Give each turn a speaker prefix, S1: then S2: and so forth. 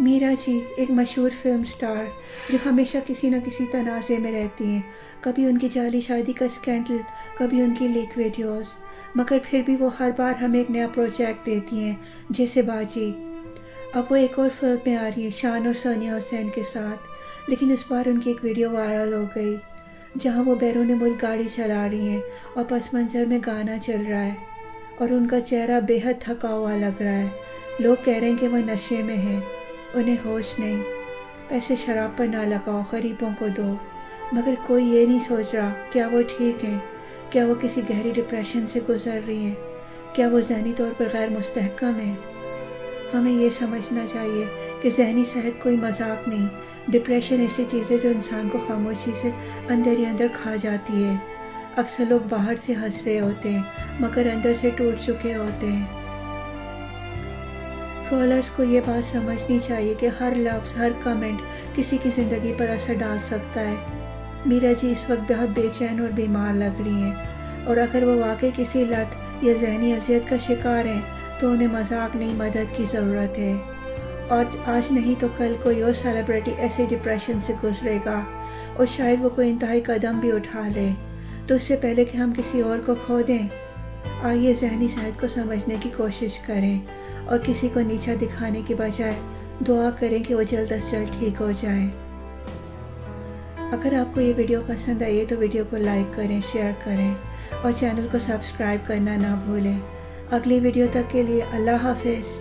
S1: میرا جی ایک مشہور فلم سٹار جو ہمیشہ کسی نہ کسی تنازع میں رہتی ہیں، کبھی ان کی جعلی شادی کا اسکینڈل، کبھی ان کی لیک ویڈیوز، مگر پھر بھی وہ ہر بار ہمیں ایک نیا پروجیکٹ دیتی ہیں، جیسے باجی۔ اب وہ ایک اور فلم میں آ رہی ہے شان اور ثانیہ حسین کے ساتھ، لیکن اس بار ان کی ایک ویڈیو وائرل ہو گئی جہاں وہ بیرون ملک گاڑی چلا رہی ہیں اور پس منظر میں گانا چل رہا ہے اور ان کا چہرہ بے حد تھکا ہوا لگ رہا ہے۔ لوگ کہہ رہے ہیں کہ وہ نشے میں ہیں، انہیں ہوش نہیں۔ پیسے شراب پر نہ لگاؤ، غریبوں کو دو۔ مگر کوئی یہ نہیں سوچ رہا کیا وہ ٹھیک ہیں، کیا وہ کسی گہری ڈپریشن سے گزر رہی ہیں، کیا وہ ذہنی طور پر غیر مستحکم ہیں۔ ہمیں یہ سمجھنا چاہیے کہ ذہنی صحت کوئی مذاق نہیں۔ ڈپریشن ایسی چیز ہے جو انسان کو خاموشی سے اندر ہی اندر کھا جاتی ہے۔ اکثر لوگ باہر سے ہنس رہے ہوتے ہیں مگر اندر سے ٹوٹ چکے ہوتے ہیں۔ فالوورز کو یہ بات سمجھنی چاہیے کہ ہر لفظ، ہر کمنٹ کسی کی زندگی پر اثر ڈال سکتا ہے۔ میرا جی اس وقت بہت بے چین اور بیمار لگ رہی ہیں، اور اگر وہ واقعی کسی لت یا ذہنی اذیت کا شکار ہیں تو انہیں مذاق نہیں، مدد کی ضرورت ہے۔ اور آج نہیں تو کل کوئی اور سیلیبریٹی ایسے ڈپریشن سے گزرے گا اور شاید وہ کوئی انتہائی قدم بھی اٹھا لے۔ تو اس سے پہلے کہ ہم کسی اور کو کھو دیں، آئیے ذہنی صحت کو سمجھنے کی کوشش کریں اور کسی کو نیچا دکھانے کی بجائے دعا کریں کہ وہ جلد از جلد ٹھیک ہو جائیں۔ اگر آپ کو یہ ویڈیو پسند آئی ہے تو ویڈیو کو لائک کریں، شیئر کریں اور چینل کو سبسکرائب کرنا نہ بھولیں۔ اگلی ویڈیو تک کے لیے اللہ حافظ۔